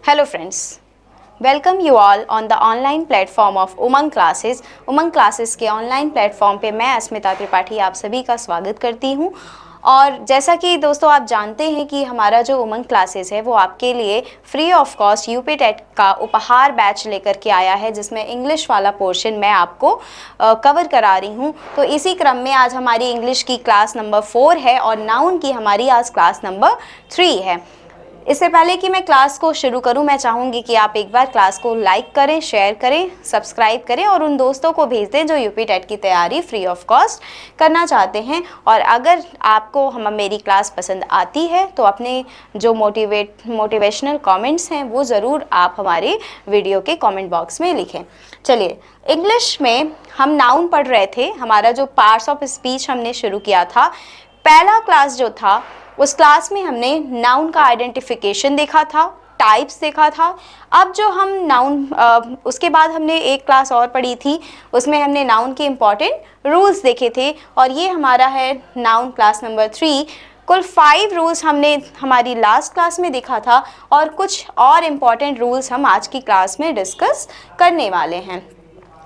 Hello friends, welcome you all on the online platform of Umang classes. Umang classes के online platform पे मैं अस्मिता त्रिपाठी आप सभी का स्वागत करती हूँ। और जैसा कि दोस्तों आप जानते हैं कि हमारा जो उमंग क्लासेस है वो आपके लिए free of cost UP TET का उपहार बैच लेकर के आया है, जिसमें इंग्लिश वाला पोर्शन मैं आपको कवर करा रही हूँ। तो इसी क्रम में आज हमारी इंग्लिश की क्लास नंबर 4 है और नाउन की हमारी आज क्लास नंबर 3 है। इससे पहले कि मैं क्लास को शुरू करूं, मैं चाहूँगी कि आप एक बार क्लास को लाइक करें, शेयर करें, सब्सक्राइब करें और उन दोस्तों को भेज दें जो यूपी टेट की तैयारी फ्री ऑफ कॉस्ट करना चाहते हैं। और अगर आपको मेरी क्लास पसंद आती है तो अपने जो मोटिवेशनल कमेंट्स हैं वो ज़रूर आप हमारे वीडियो के कमेंट बॉक्स में लिखें। चलिए, इंग्लिश में हम नाउन पढ़ रहे थे। हमारा जो पार्ट्स ऑफ स्पीच हमने शुरू किया था, पहला क्लास जो था उस क्लास में हमने नाउन का आइडेंटिफिकेशन देखा था, टाइप्स देखा था। अब जो हम नाउन उसके बाद हमने एक क्लास और पढ़ी थी, उसमें हमने नाउन के इम्पॉर्टेंट रूल्स देखे थे और ये हमारा है नाउन क्लास नंबर 3। कुल 5 रूल्स हमने हमारी लास्ट क्लास में देखा था और कुछ और इम्पॉर्टेंट रूल्स हम आज की क्लास में डिस्कस करने वाले हैं।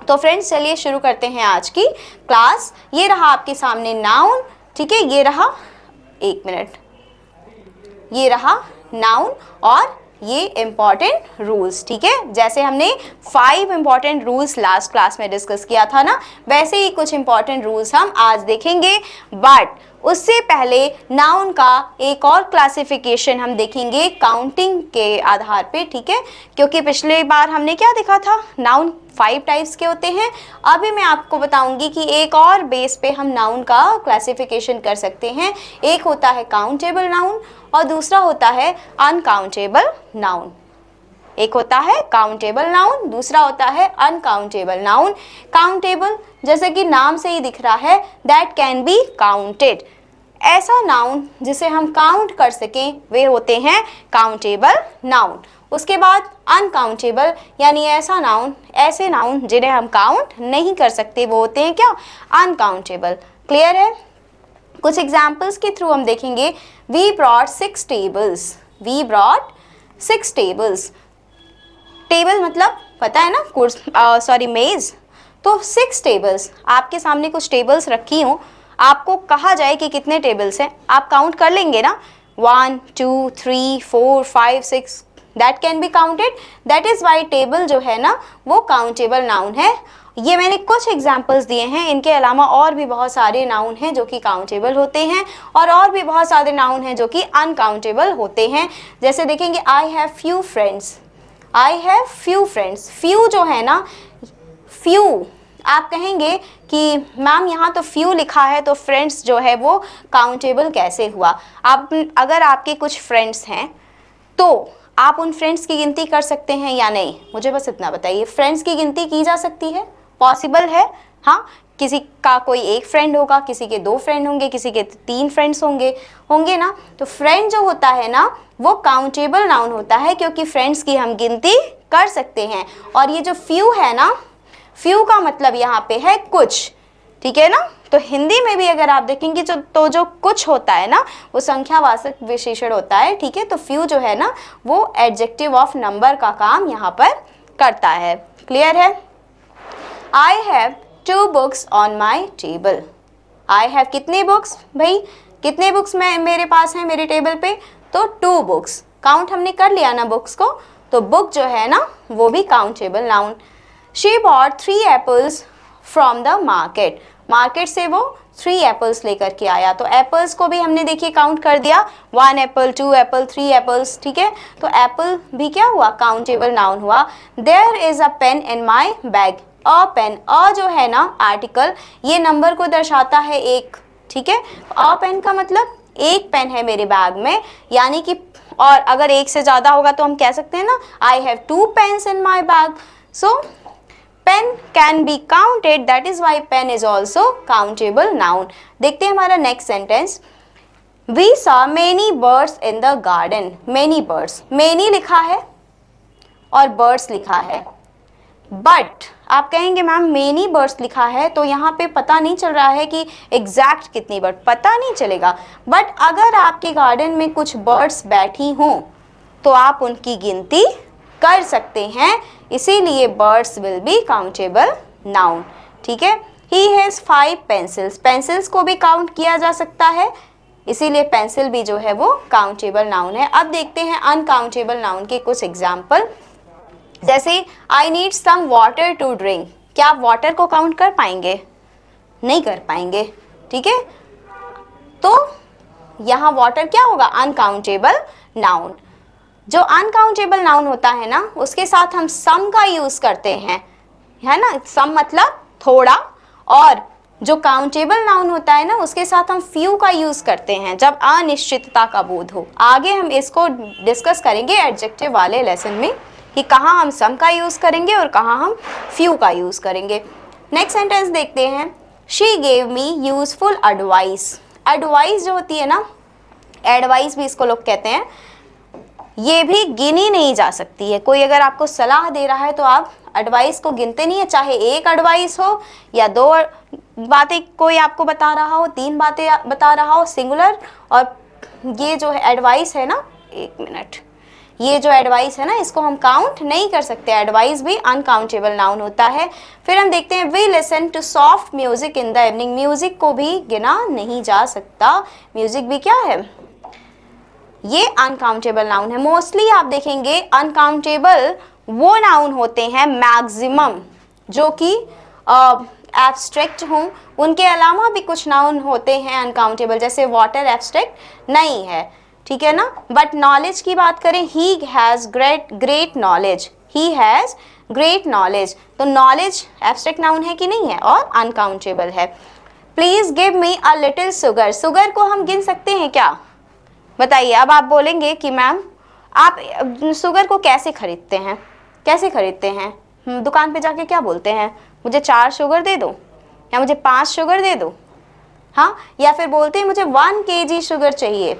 तो फ्रेंड्स चलिए शुरू करते हैं आज की क्लास। ये रहा आपके सामने नाउन, ठीक है, ये रहा, एक मिनट, ये रहा नाउन और ये इम्पॉर्टेंट रूल्स, ठीक है। जैसे हमने 5 इम्पॉर्टेंट रूल्स लास्ट क्लास में डिस्कस किया था ना, वैसे ही कुछ इम्पॉर्टेंट रूल्स हम आज देखेंगे। बट उससे पहले नाउन का एक और क्लासिफिकेशन हम देखेंगे काउंटिंग के आधार पे, ठीक है, क्योंकि पिछले बार हमने क्या देखा था, नाउन 5 टाइप्स के होते हैं। अभी मैं आपको बताऊंगी कि एक और बेस पे हम नाउन का क्लासिफिकेशन कर सकते हैं। एक होता है काउंटेबल नाउन और दूसरा होता है अनकाउंटेबल नाउन। एक होता है काउंटेबल नाउन, दूसरा होता है अनकाउंटेबल नाउन। काउंटेबल जैसे कि नाम से ही दिख रहा है, दैट कैन बी काउंटेड। ऐसा नाउन जिसे हम काउंट कर सकें वे होते हैं काउंटेबल नाउन। उसके बाद अनकाउंटेबल यानी ऐसा नाउन, ऐसे नाउन जिन्हें हम काउंट नहीं कर सकते, वो होते हैं क्या, अनकाउंटेबल। क्लियर है? कुछ एग्जाम्पल्स के थ्रू हम देखेंगे। We brought 6 tables. We brought 6 tables. Table मतलब पता है ना, मेज। तो 6 टेबल्स, आपके सामने कुछ टेबल्स रखी हों, आपको कहा जाए कि कितने टेबल्स हैं, आप काउंट कर लेंगे ना, 1 2 3 4 5 6, that can be counted. That is why table जो है ना वो काउंटेबल नाउन है। ये मैंने कुछ एग्जाम्पल्स दिए हैं, इनके अलावा और भी बहुत सारे नाउन हैं जो कि काउंटेबल होते हैं और भी बहुत सारे नाउन हैं जो कि अनकाउंटेबल होते हैं। जैसे देखेंगे, I have few friends. I have few friends. Few जो है ना, फ्यू, आप कहेंगे कि मैम यहाँ तो फ्यू लिखा है तो फ्रेंड्स जो है वो काउंटेबल कैसे हुआ। आप अगर आपके कुछ फ्रेंड्स हैं तो आप उन फ्रेंड्स की गिनती कर सकते हैं या नहीं, मुझे बस इतना बताइए। फ्रेंड्स की गिनती की जा सकती है, पॉसिबल है। हाँ, किसी का कोई एक फ्रेंड होगा, किसी के 2 फ्रेंड होंगे, किसी के 3 फ्रेंड्स होंगे ना। तो फ्रेंड जो होता है ना वो काउंटेबल नाउन होता है, क्योंकि फ्रेंड्स की हम गिनती कर सकते हैं। और ये जो फ्यू है ना, फ्यू का मतलब यहाँ पे है कुछ, ठीक है ना। तो हिंदी में भी अगर आप देखेंगे जो कुछ होता है ना वो संख्यावाचक विशेषण होता है, ठीक है। तो फ्यू जो है ना वो एडजेक्टिव ऑफ नंबर का काम यहाँ पर करता है। क्लियर है? I have 2 books on my table. I have कितने बुक्स, भाई कितने बुक्स मेरे पास हैं मेरे टेबल पे, तो 2 बुक्स। काउंट हमने कर लिया ना बुक्स को, तो बुक जो है ना वो भी countable noun. She bought 3 apples from the market. Market से वो 3 एप्पल्स लेकर के आया। तो एप्पल्स को भी हमने देखिए काउंट कर दिया, 1 एप्पल, 2 एप्पल, 3 एप्पल्स, ठीक है। तो एप्पल भी क्या हुआ, काउंटेबल नाउन हुआ। There is a pen in my bag. A pen, uh जो है ना आर्टिकल, ये नंबर को दर्शाता है 1, ठीक है। अ पेन का मतलब एक पेन है मेरे बैग में, यानी कि, और अगर एक से ज़्यादा होगा तो हम कह सकते हैं ना, I have 2 pens in my bag. So pen can be counted, that is why pen is also countable noun. देखते हैं हमारा next sentence. We saw many birds in the garden. Many birds, many लिखा है और birds लिखा है, but आप कहेंगे मैम मेनी बर्ड्स लिखा है तो यहाँ पे पता नहीं चल रहा है कि एग्जैक्ट कितनी बर्ड, पता नहीं चलेगा। बट अगर आपके गार्डन में कुछ बर्ड्स बैठी हों तो आप उनकी गिनती कर सकते हैं, इसीलिए birds will be countable noun. ठीक है, ही हैज़ 5 पेंसिल्स, पेंसिल्स को भी काउंट किया जा सकता है, इसीलिए पेंसिल भी जो है वो काउंटेबल नाउन है। अब देखते हैं अनकाउंटेबल नाउन के कुछ एग्जाम्पल, जैसे I need some water to drink. क्या आप वाटर को काउंट कर पाएंगे? नहीं कर पाएंगे। ठीक है, तो यहाँ वाटर क्या होगा? Uncountable noun. जो अनकाउंटेबल नाउन होता है ना, उसके साथ हम सम का यूज करते हैं, है ना, सम मतलब थोड़ा, और जो काउंटेबल नाउन होता है ना, उसके साथ हम फ्यू का यूज करते हैं जब अनिश्चितता का बोध हो। आगे हम इसको डिस्कस करेंगे एडजेक्टिव वाले लेसन में कि कहाँ हम सम का यूज करेंगे और कहाँ हम फ्यू का यूज करेंगे। नेक्स्ट सेंटेंस देखते हैं, she gave me useful advice. Advice जो होती है ना, एडवाइस भी इसको लोग कहते हैं, ये भी गिनी नहीं जा सकती है। कोई अगर आपको सलाह दे रहा है तो आप एडवाइस को गिनते नहीं है, चाहे एक एडवाइस हो या 2 बातें कोई आपको बता रहा हो, 3 बातें बता रहा हो सिंगुलर, और ये जो है एडवाइस है ना, 1 मिनट, ये जो एडवाइस है ना, इसको हम काउंट नहीं कर सकते। एडवाइस भी अनकाउंटेबल नाउन होता है। फिर हम देखते हैं, we listen to soft music in the evening. Music को भी गिना नहीं जा सकता, म्यूजिक भी क्या है, ये अनकाउंटेबल नाउन है। मोस्टली आप देखेंगे अनकाउंटेबल वो नाउन होते हैं मैक्सिमम जो कि एब्स्ट्रैक्ट हों, उनके अलावा भी कुछ नाउन होते हैं अनकाउंटेबल, जैसे वाटर एब्स्ट्रैक्ट नहीं है, ठीक है ना। बट नॉलेज की बात करें, he has great knowledge, he has great knowledge, तो नॉलेज एब्स्ट्रैक्ट नाउन है कि नहीं है और अनकाउंटेबल है। Please give me a little sugar, sugar को हम गिन सकते हैं क्या? बताइए। अब आप बोलेंगे कि मैम आप शुगर को कैसे खरीदते हैं, कैसे खरीदते हैं? दुकान पे जाके क्या बोलते हैं, मुझे 4 शुगर दे दो या मुझे 5 शुगर दे दो, हाँ, या फिर बोलते हैं मुझे 1 kg शुगर चाहिए,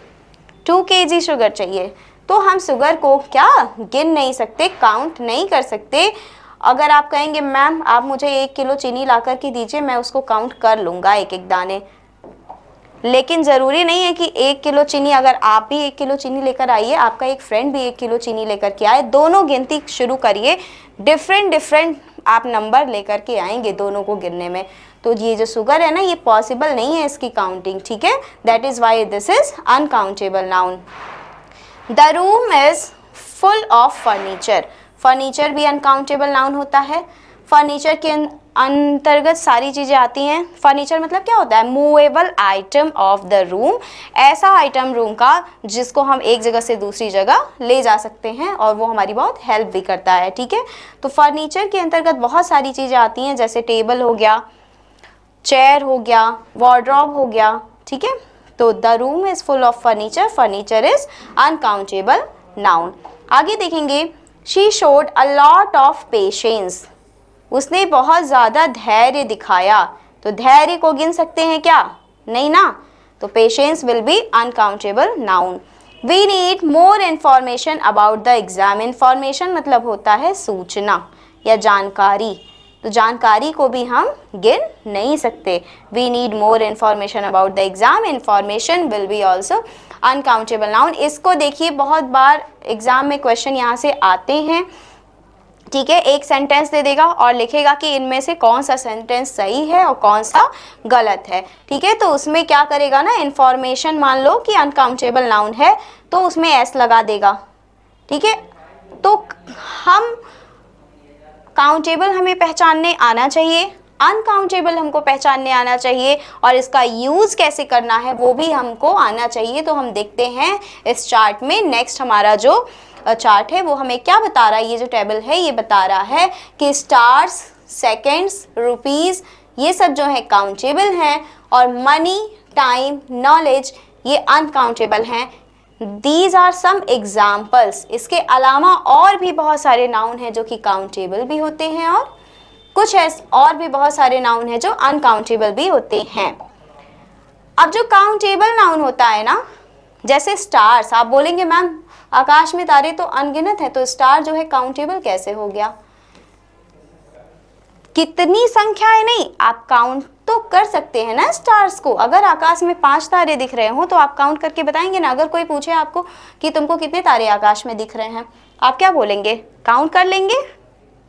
2 kg शुगर चाहिए। तो हम शुगर को क्या गिन नहीं सकते, काउंट नहीं कर सकते। अगर आप कहेंगे मैम आप मुझे 1 किलो चीनी ला कर के दीजिए, मैं उसको काउंट कर लूँगा एक एक दाने, लेकिन ज़रूरी नहीं है कि 1 किलो चीनी, अगर आप भी 1 किलो चीनी लेकर आइए, आपका एक फ्रेंड भी 1 किलो चीनी लेकर के आए, दोनों गिनती शुरू करिए, डिफरेंट आप नंबर लेकर के आएंगे दोनों को गिनने में। तो ये जो शुगर है ना, ये पॉसिबल नहीं है इसकी काउंटिंग, ठीक है। That is why this is uncountable noun. The room is full of furniture, furniture भी अनकाउंटेबल नाउन होता है। फर्नीचर के अंतर्गत सारी चीज़ें आती हैं। फर्नीचर मतलब क्या होता है? Movable item of the room, ऐसा आइटम रूम का जिसको हम एक जगह से दूसरी जगह ले जा सकते हैं और वो हमारी बहुत हेल्प भी करता है, ठीक है। तो फर्नीचर के अंतर्गत बहुत सारी चीज़ें आती हैं, जैसे टेबल हो गया, चेयर हो गया, वार्डरोब हो गया, ठीक है। तो the room is full of furniture, furniture is uncountable noun. आगे देखेंगे, she showed a lot of patience, उसने बहुत ज़्यादा धैर्य दिखाया। तो धैर्य को गिन सकते हैं क्या? नहीं ना, तो patience will be uncountable noun. We need more information about the exam, information मतलब होता है सूचना या जानकारी, तो जानकारी को भी हम गिन नहीं सकते। We need more information about the exam, information will be also uncountable noun. इसको देखिए, बहुत बार एग्जाम में क्वेश्चन यहाँ से आते हैं, ठीक है। एक सेंटेंस दे देगा और लिखेगा कि इनमें से कौन सा सेंटेंस सही है और कौन सा गलत है, ठीक है। तो उसमें क्या करेगा ना, इन्फॉर्मेशन मान लो कि अनकाउंटेबल नाउन है तो उसमें एस लगा देगा, ठीक है। तो हम काउंटेबल हमें पहचानने आना चाहिए, अनकाउंटेबल हमको पहचानने आना चाहिए, और इसका यूज़ कैसे करना है वो भी हमको आना चाहिए। तो हम देखते हैं इस चार्ट में, नेक्स्ट हमारा जो चार्ट है वो हमें क्या बता रहा है, ये जो टेबल है ये बता रहा है कि स्टार्स, सेकेंड्स, रुपीज़, ये सब जो है काउंटेबल हैं, और मनी, टाइम, नॉलेज ये अनकाउंटेबल हैं। These are some examples. इसके अलावा और भी बहुत सारे नाउन हैं जो कि काउंटेबल भी होते हैं, और कुछ ऐसे और भी बहुत सारे नाउन हैं जो अनकाउंटेबल भी होते हैं। अब जो काउंटेबल नाउन होता है ना, जैसे स्टार्स, आप बोलेंगे मैम आकाश में तारे तो अनगिनत हैं, तो स्टार जो है काउंटेबल कैसे हो गया? कितनी संख्याएं नहीं, आप काउंट तो कर सकते हैं ना स्टार्स को। अगर आकाश में 5 तारे दिख रहे हो तो आप काउंट करके बताएंगे ना। अगर कोई पूछे आपको कि तुमको कितने तारे आकाश में दिख रहे हैं, आप क्या बोलेंगे, काउंट कर लेंगे,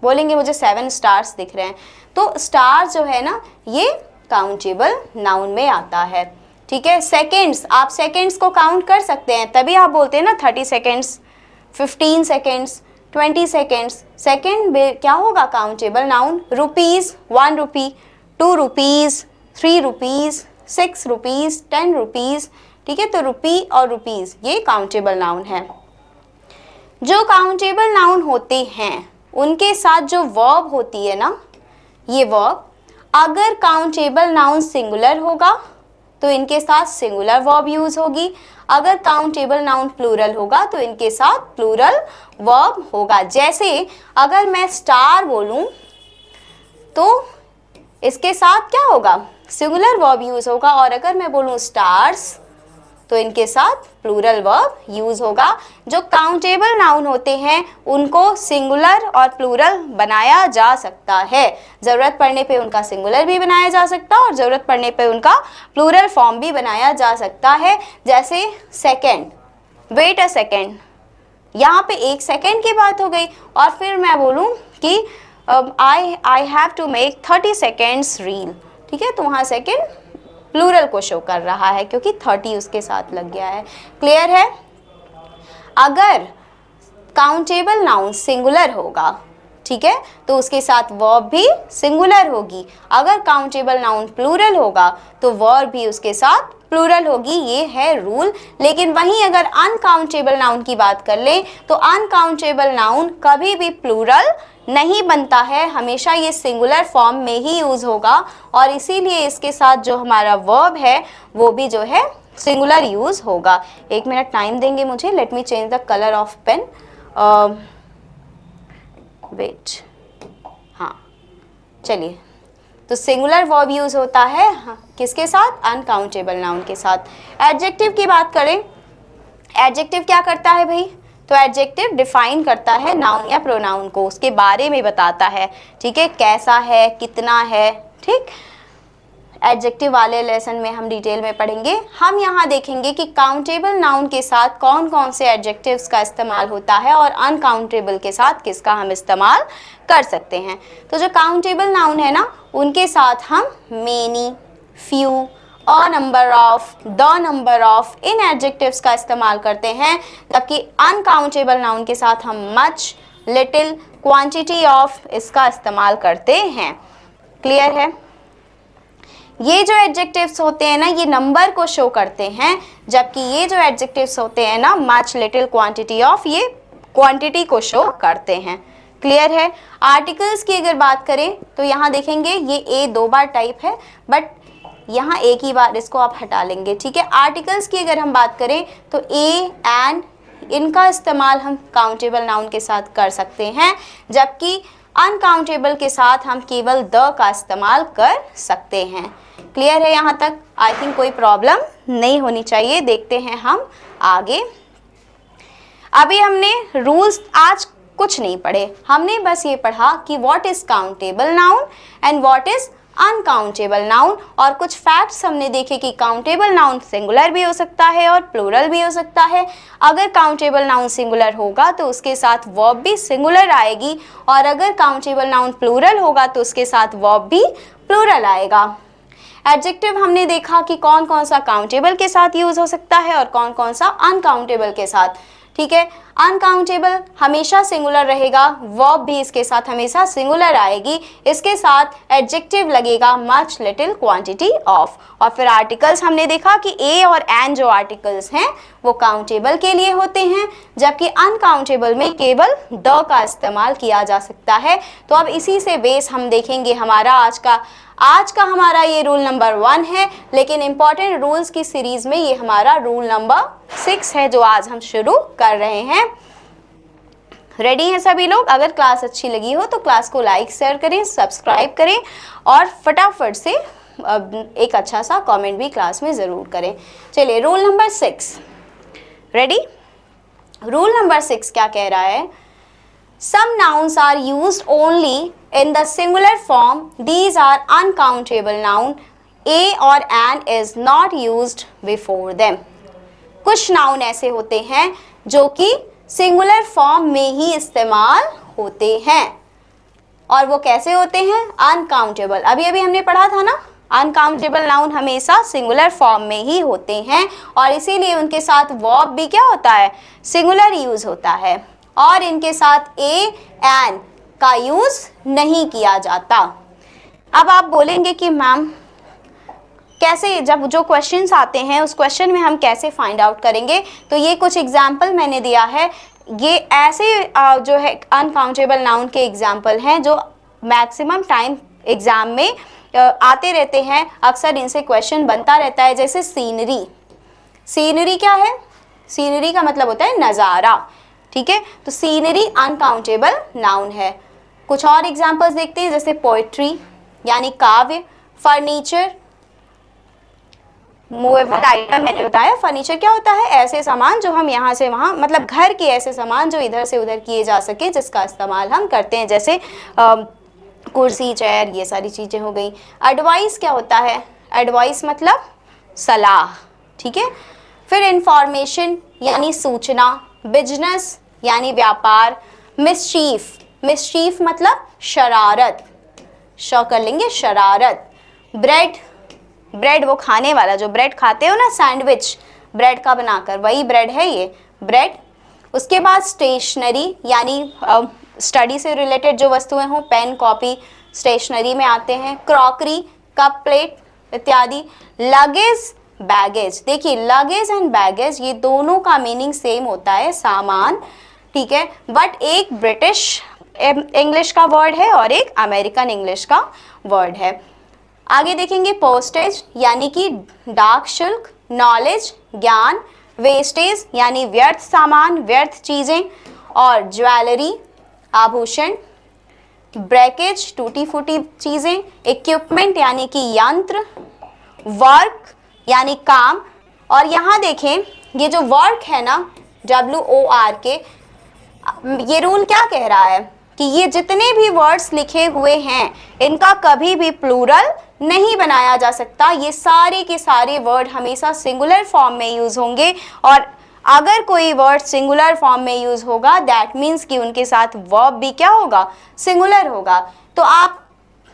बोलेंगे मुझे 7 स्टार्स दिख रहे हैं। तो स्टार जो है ना ये काउंटेबल नाउन में आता है, ठीक है। सेकेंड्स, आप सेकेंड्स को काउंट कर सकते हैं, तभी आप बोलते हैं ना 30 सेकेंड्स, 15 सेकेंड्स, 20 सेकेंड्स। सेकेंड क्या होगा काउंटेबल नाउन। रुपीज़, 1 रुपी, 2 रुपीज़, 3 रुपीज़, 6 रुपीज़, 10 रुपीज़, ठीक है। तो रुपी और रुपीज़ ये काउंटेबल नाउन है। जो काउंटेबल नाउन होते हैं उनके साथ जो वर्ब होती है ना, ये वर्ब, अगर काउंटेबल नाउन सिंगुलर होगा तो इनके साथ सिंगुलर वर्ब यूज होगी, अगर काउंटेबल नाउन प्लूरल होगा तो इनके साथ प्लूरल वर्ब होगा। जैसे अगर मैं स्टार बोलूं तो इसके साथ क्या होगा, सिंगुलर वर्ब यूज होगा, और अगर मैं बोलूं स्टार्स तो इनके साथ प्लूरल वर्ब यूज होगा। जो काउंटेबल नाउन होते हैं उनको सिंगुलर और प्लूरल बनाया जा सकता है, ज़रूरत पड़ने पे उनका सिंगुलर भी बनाया जा सकता है और ज़रूरत पड़ने पे उनका प्लूरल फॉर्म भी बनाया जा सकता है। जैसे सेकेंड, वेट अ सेकेंड, यहाँ पे 1 सेकेंड की बात हो गई, और फिर मैं बोलूँ कि I have to make 30 seconds reel, ठीक है। तो वहाँ सेकेंड प्लूरल को शो कर रहा है क्योंकि 30 उसके साथ लग गया है। क्लियर है। अगर काउंटेबल नाउन सिंगुलर होगा, ठीक है, तो उसके साथ वर्ब भी सिंगुलर होगी। अगर काउंटेबल नाउन प्लूरल होगा तो वर्ब भी उसके साथ प्लूरल होगी, ये है रूल। लेकिन वहीं अगर अनकाउंटेबल नाउन की बात कर लें तो अनकाउंटेबल नाउन कभी भी प्लूरल नहीं बनता है, हमेशा ये सिंगुलर फॉर्म में ही यूज होगा, और इसीलिए इसके साथ जो हमारा वर्ब है वो भी जो है सिंगुलर यूज होगा। 1 मिनट टाइम देंगे मुझे, let me change the colour of pen. Wait, हाँ चलिए, तो सिंगुलर वर्ब यूज होता है किसके साथ, अनकाउंटेबल नाउन के साथ। एडजेक्टिव की बात करें, एडजेक्टिव क्या करता है भाई, तो एडजेक्टिव डिफाइन करता है नाउन या प्रोनाउन को, उसके बारे में बताता है, ठीक है, कैसा है, कितना है, ठीक। एडजेक्टिव वाले लेसन में हम डिटेल में पढ़ेंगे। हम यहाँ देखेंगे कि काउंटेबल नाउन के साथ कौन कौन से एडजेक्टिव्स का इस्तेमाल होता है और अनकाउंटेबल के साथ किसका हम इस्तेमाल कर सकते हैं। तो जो काउंटेबल नाउन है ना उनके साथ हम many, few, a number of, the number of, in adjectives का इस्तेमाल करते हैं, जबकि अनकाउंटेबल नाउन के साथ हम मच, लिटिल, क्वांटिटी ऑफ इसका इस्तेमाल करते हैं। क्लियर है। ये जो एडजेक्टिव्स होते हैं ना ये नंबर को शो करते हैं, जबकि ये जो एडजेक्टिव्स होते हैं ना मच, लिटिल, क्वांटिटी ऑफ, ये क्वांटिटी को शो करते हैं। क्लियर है। आर्टिकल्स की अगर बात करें तो यहाँ देखेंगे ये ए 2 बार टाइप है, बट यहाँ एक ही बार इसको आप हटा लेंगे, ठीक है। आर्टिकल्स की अगर हम बात करें तो ए, एंड, इनका इस्तेमाल हम काउंटेबल नाउन के साथ कर सकते हैं, जबकि अनकाउंटेबल के साथ हम केवल द का इस्तेमाल कर सकते हैं। क्लियर है यहाँ तक। आई थिंक कोई प्रॉब्लम नहीं होनी चाहिए। देखते हैं हम आगे। अभी हमने रूल्स आज कुछ नहीं पढ़े, हमने बस ये पढ़ा कि what is countable noun and what is uncountable noun, और कुछ फैक्ट्स हमने देखे कि काउंटेबल नाउन सिंगुलर भी हो सकता है और प्लूरल भी हो सकता है। अगर काउंटेबल नाउन सिंगुलर होगा तो उसके साथ वर्ब भी सिंगुलर आएगी, और अगर काउंटेबल नाउन प्लूरल होगा तो उसके साथ वर्ब भी प्लूरल आएगा। एडजेक्टिव हमने देखा कि कौन कौन सा काउंटेबल के साथ यूज हो सकता है और कौन कौन सा अनकाउंटेबल के साथ, ठीक है। अनकाउंटेबल हमेशा सिंगुलर रहेगा, वर्ब भी इसके साथ हमेशा सिंगुलर आएगी, इसके साथ एडजेक्टिव लगेगा मच, लिटिल, क्वांटिटी ऑफ। और फिर आर्टिकल्स हमने देखा कि ए और एन जो आर्टिकल्स हैं वो काउंटेबल के लिए होते हैं, जबकि अनकाउंटेबल में केवल द का इस्तेमाल किया जा सकता है। तो अब इसी से बेस हम देखेंगे हमारा आज का हमारा ये रूल नंबर 1 है, लेकिन इम्पॉर्टेंट रूल्स की सीरीज में ये हमारा रूल नंबर 6 है जो आज हम शुरू कर रहे हैं। रेडी हैं सभी लोग। अगर क्लास अच्छी लगी हो तो क्लास को लाइक, शेयर करें, सब्सक्राइब करें और फटाफट से एक अच्छा सा कमेंट भी क्लास में ज़रूर करें। चलिए rule number 6, ready. Rule number 6 क्या कह रहा है, some nouns are used only in the singular form, these are uncountable noun, a और an is not used before them। कुछ नाउन ऐसे होते हैं जो कि सिंगुलर फॉर्म में ही इस्तेमाल होते हैं। और वो कैसे होते हैं? अनकाउंटेबल। अभी अभी हमने पढ़ा था ना, अनकाउंटेबल नाउन हमेशा सिंगुलर फॉर्म में ही होते हैं और इसीलिए उनके साथ वर्ब भी क्या होता है? सिंगुलर यूज होता है और इनके साथ ए एन का यूज नहीं किया जाता। अब आप बोलेंगे कि मैम कैसे, जब जो क्वेश्चंस आते हैं उस क्वेश्चन में हम कैसे फाइंड आउट करेंगे? तो ये कुछ एग्जाम्पल मैंने दिया है, ये ऐसे जो है अनकाउंटेबल नाउन के एग्जाम्पल हैं जो मैक्सिमम टाइम एग्जाम में आते रहते हैं, अक्सर इनसे क्वेश्चन बनता रहता है। जैसे सीनरी, सीनरी क्या है? सीनरी का मतलब होता है नज़ारा, ठीक है? तो सीनरी अनकाउंटेबल नाउन है। कुछ और एग्जाम्पल्स देखते हैं, जैसे पोएट्री यानी काव्य, फर्नीचर, मूवेबल आइटम मैंने बताया। फर्नीचर क्या होता है? ऐसे सामान जो हम यहाँ से वहाँ, मतलब घर के ऐसे सामान जो इधर से उधर किए जा सके, जिसका इस्तेमाल हम करते हैं, जैसे कुर्सी, चेयर, ये सारी चीज़ें हो गई। एडवाइस क्या होता है? एडवाइस मतलब सलाह, ठीक है? फिर इंफॉर्मेशन यानी सूचना, बिजनेस यानी व्यापार, मिसचीफ, मिसचीफ मतलब शरारत, श कर लेंगे शरारत। ब्रेड, ब्रेड वो खाने वाला, जो ब्रेड खाते हो ना, सैंडविच ब्रेड का बनाकर, वही ब्रेड है ये, ब्रेड। उसके बाद स्टेशनरी यानी स्टडी से रिलेटेड जो वस्तुएं हों, पेन, कॉपी स्टेशनरी में आते हैं। क्रॉकरी, कप, प्लेट इत्यादि। लगेज, बैगेज, देखिए लगेज एंड बैगेज ये दोनों का मीनिंग सेम होता है, सामान, ठीक है? बट एक ब्रिटिश इंग्लिश का वर्ड है और एक अमेरिकन इंग्लिश का वर्ड है। आगे देखेंगे पोस्टेज यानी कि डाक शुल्क, नॉलेज ज्ञान, वेस्टेज यानी व्यर्थ सामान, व्यर्थ चीज़ें, और ज्वेलरी आभूषण, ब्रेकेज टूटी फूटी चीज़ें, इक्विपमेंट यानी कि यंत्र, वर्क यानी काम। और यहाँ देखें ये जो वर्क है ना, WORK, ये रूल क्या कह रहा है कि ये जितने भी वर्ड्स लिखे हुए हैं इनका कभी भी प्लूरल नहीं बनाया जा सकता। ये सारे के सारे वर्ड हमेशा सिंगुलर फॉर्म में यूज होंगे और अगर कोई वर्ड सिंगुलर फॉर्म में यूज होगा दैट मीन्स कि उनके साथ वर्ब भी क्या होगा? सिंगुलर होगा। तो आप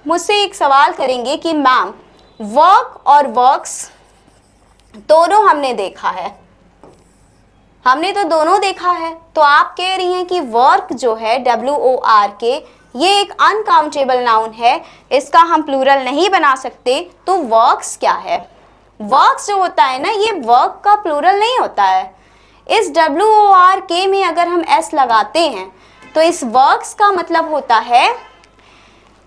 मुझसे एक सवाल करेंगे कि मैम वर्क और वर्क्स दोनों हमने देखा है, हमने तो दोनों देखा है, तो आप कह रही हैं कि वर्क जो है WORK ये एक अनकाउंटेबल नाउन है, इसका हम प्लूरल नहीं बना सकते। तो वर्क्स क्या है? वर्क्स जो होता है ना, ये वर्क का प्लूरल नहीं होता है। इस WORK में अगर हम S लगाते हैं तो इस वर्क्स का मतलब होता है,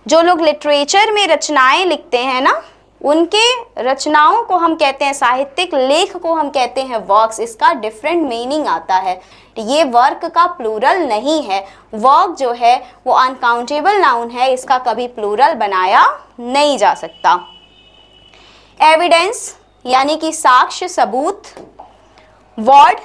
जो लोग लिटरेचर में रचनाएं लिखते हैं ना, उनके रचनाओं को हम कहते हैं, साहित्यिक लेख को हम कहते हैं वर्क्स। इसका डिफरेंट मीनिंग आता है, ये वर्क का प्लूरल नहीं है। वर्क जो है वो अनकाउंटेबल नाउन है, इसका कभी प्लूरल बनाया नहीं जा सकता। एविडेंस यानी कि साक्ष्य, सबूत। वर्ड,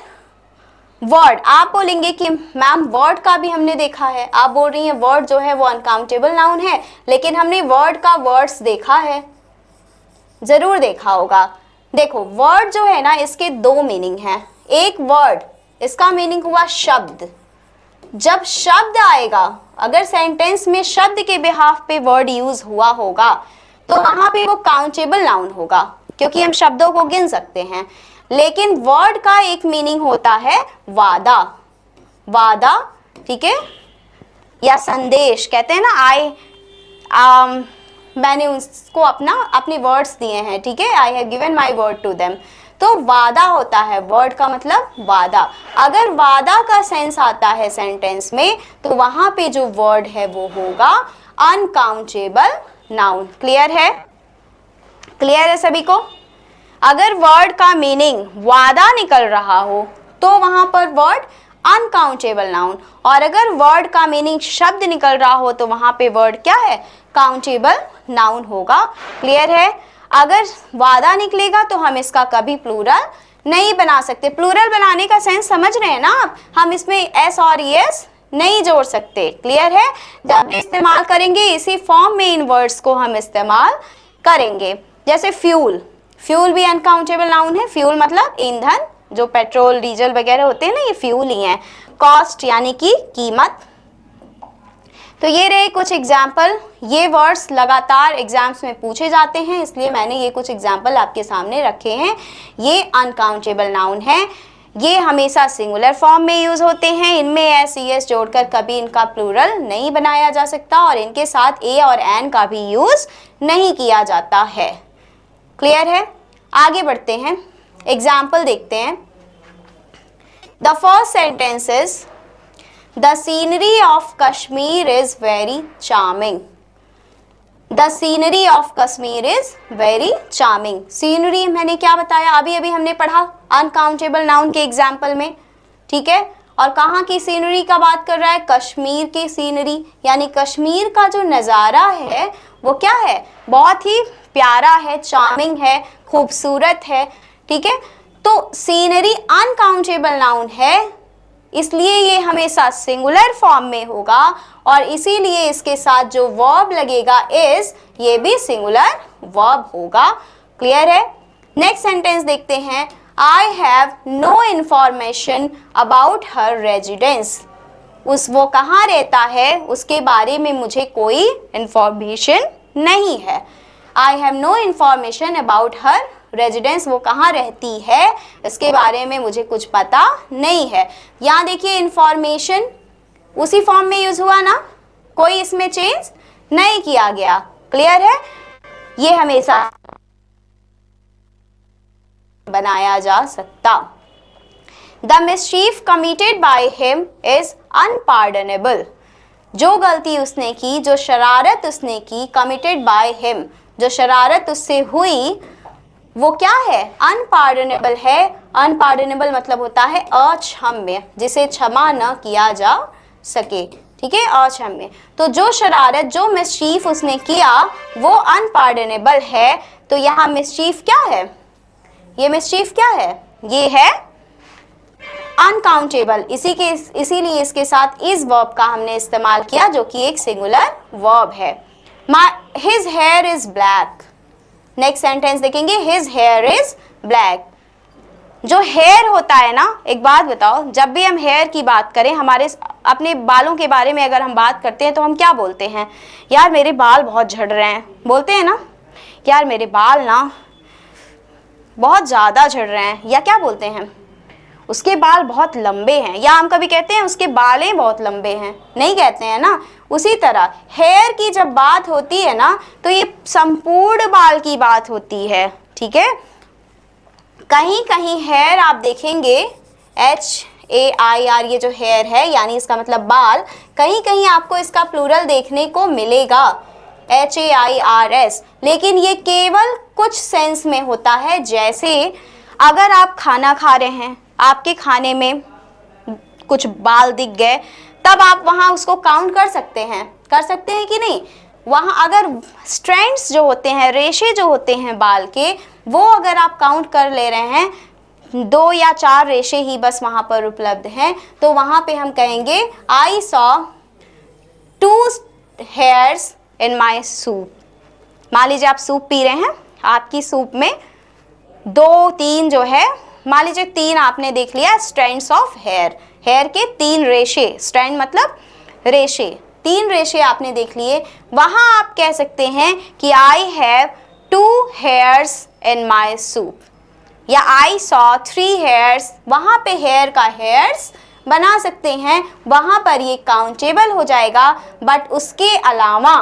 वर्ड आप बोलेंगे कि मैम वर्ड का भी हमने देखा है, आप बोल रही हैं वर्ड जो है वो अनकाउंटेबल नाउन है, लेकिन हमने वर्ड का वर्ड्स देखा है, जरूर देखा होगा। देखो वर्ड जो है ना, इसके दो मीनिंग हैं। एक वर्ड, इसका मीनिंग हुआ शब्द। जब शब्द आएगा, अगर सेंटेंस में शब्द के बिहाफ पे वर्ड यूज हुआ होगा तो वहां पे वो काउंटेबल नाउन होगा, क्योंकि हम शब्दों को गिन सकते हैं। लेकिन वर्ड का एक मीनिंग होता है वादा, वादा, ठीक है, या संदेश। कहते हैं ना मैंने उसको अपने वर्ड्स दिए हैं, ठीक है, I have given my word to them. तो वादा होता है, वर्ड का मतलब वादा। अगर वादा का सेंस आता है सेंटेंस में तो वहां पे जो वर्ड है वो होगा अनकाउंटेबल नाउन। क्लियर है? क्लियर है सभी को? अगर वर्ड का मीनिंग वादा निकल रहा हो तो वहां पर वर्ड अनकाउंटेबल नाउन, और अगर वर्ड का मीनिंग शब्द निकल रहा हो तो वहां पे वर्ड क्या है? काउंटेबल नाउन होगा। क्लियर है? अगर वादा निकलेगा तो हम इसका कभी प्लूरल नहीं बना सकते। प्लूरल बनाने का सेंस समझ रहे हैं ना आप? हम इसमें एस और एस नहीं जोड़ सकते। क्लियर है? जब इस्तेमाल करेंगे इसी फॉर्म में इन वर्ड्स को हम इस्तेमाल करेंगे। जैसे फ्यूल, फ्यूल भी अनकाउंटेबल नाउन है। फ्यूल मतलब ईंधन, जो पेट्रोल डीजल वगैरह होते हैं ना, ये फ्यूल ही हैं। कॉस्ट यानी कि कीमत। तो ये रहे कुछ एग्जाम्पल। ये वर्ड्स लगातार एग्जाम्स में पूछे जाते हैं, इसलिए मैंने ये कुछ एग्जाम्पल आपके सामने रखे हैं। ये अनकाउंटेबल नाउन है, ये हमेशा सिंगुलर फॉर्म में यूज होते हैं। इनमें एस ई एस जोड़कर कभी इनका प्लूरल नहीं बनाया जा सकता और इनके साथ ए और एन का भी यूज नहीं किया जाता है। क्लियर है? आगे बढ़ते हैं, एग्जाम्पल देखते हैं। The first sentence is The scenery of Kashmir is very charming. The scenery of Kashmir is very charming. Scenery मैंने क्या बताया, अभी अभी हमने पढ़ा अनकाउंटेबल नाउन के एग्जाम्पल में, ठीक है। और कहाँ की सीनरी का बात कर रहा है? कश्मीर की सीनरी, यानी कश्मीर का जो नज़ारा है वो क्या है? बहुत ही प्यारा है, चार्मिंग है, खूबसूरत है, ठीक है। तो सीनरी अनकाउंटेबल नाउन है, इसलिए ये हमेशा सिंगुलर फॉर्म में होगा और इसीलिए इसके साथ जो वर्ब लगेगा इज, ये भी सिंगुलर वर्ब होगा। क्लियर है? नेक्स्ट सेंटेंस देखते हैं। I have no information about her residence. वो कहाँ रहता है उसके बारे में मुझे कोई इंफॉर्मेशन नहीं है। I have no information about her residence, वो कहाँ रहती है इसके बारे में मुझे कुछ पता नहीं है। यहाँ देखिए इंफॉर्मेशन उसी फॉर्म में यूज हुआ ना, कोई इसमें चेंज नहीं किया गया। क्लियर है? ये हमेशा बनाया जा सकता। The mischief committed by him is unpardonable. जो गलती उसने की, जो शरारत उसने की, कमिटेड बाय हिम, जो शरारत उससे हुई वो क्या है? अनपार्डनेबल है। अनपार्डनेबल मतलब होता है अक्षम्य, जिसे क्षमा न किया जा सके, ठीक है, अक्षम्य। तो जो शरारत, जो मिसचीफ उसने किया वो अनपार्डनेबल है। तो यहाँ मिसचीफ क्या है? ये मिसचीफ क्या है? ये है अनकाउंटेबल। इसीलिए इसके साथ इस वर्ब का हमने इस्तेमाल किया जो कि एक सिंगुलर वर्ब है। His here is black. Next sentence देखेंगे, हिज हेयर इज ब्लैक। जो हेयर होता है ना, एक बात बताओ, जब भी हम हेयर की बात करें, हमारे अपने बालों के बारे में अगर हम बात करते हैं तो हम क्या बोलते हैं? यार मेरे बाल बहुत झड़ रहे हैं, बोलते हैं ना, यार मेरे बाल ना बहुत ज़्यादा झड़ रहे हैं, या क्या बोलते हैं? उसके बाल बहुत लंबे हैं, या हम कभी कहते हैं उसके बालें बहुत लंबे हैं, नहीं कहते हैं ना। उसी तरह हेयर की जब बात होती है ना तो ये संपूर्ण बाल की बात होती है, ठीक है। कहीं कहीं हेयर आप देखेंगे HAIR, ये जो हेयर है यानी इसका मतलब बाल, कहीं कहीं आपको इसका प्लूरल देखने को मिलेगा HAIRS, लेकिन ये केवल कुछ सेंस में होता है। जैसे अगर आप खाना खा रहे हैं, आपके खाने में कुछ बाल दिख गए, तब आप वहाँ उसको काउंट कर सकते हैं कि नहीं? वहाँ अगर स्ट्रैंड्स जो होते हैं, रेशे जो होते हैं बाल के, वो अगर आप काउंट कर ले रहे हैं, 2 या 4 रेशे ही बस वहाँ पर उपलब्ध हैं, तो वहाँ पे हम कहेंगे आई सॉ 2 hairs इन माई सूप। मान लीजिए आप सूप पी रहे हैं, आपकी सूप में 2-3 जो है, मान लीजिए 3 आपने देख लिया स्ट्रैंड्स ऑफ हेयर, हेयर के 3 रेशे, स्ट्रैंड मतलब रेशे, 3 रेशे आपने देख लिए। वहाँ आप कह सकते हैं कि I have 2 hairs in my soup, या आई सॉ 3 hairs। वहाँ पे हेयर का हेयर्स बना सकते हैं, वहाँ पर ये काउंटेबल हो जाएगा। बट उसके अलावा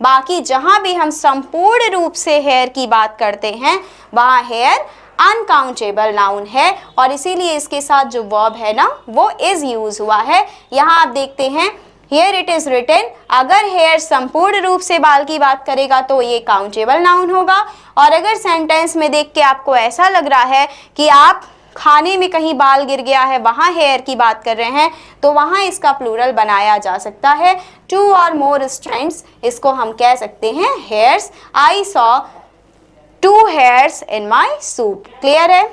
बाकी जहाँ भी हम संपूर्ण रूप से हेयर की बात करते हैं वहाँ हेयर अनकाउंटेबल नाउन है और इसीलिए इसके साथ जो वर्ब है ना वो इज यूज हुआ है। यहाँ आप देखते हैं हियर इट इज रिटन, अगर हेयर संपूर्ण रूप से बाल की बात करेगा तो ये काउंटेबल नाउन होगा, और अगर सेंटेंस में देख के आपको ऐसा लग रहा है कि आप खाने में कहीं बाल गिर गया है, वहाँ हेयर की बात कर रहे हैं, तो वहाँ इसका प्लूरल बनाया जा सकता है 2 और मोर स्ट्रैंड्स, इसको हम कह सकते हैं hairs. I saw 2 hairs in my soup। Clear है?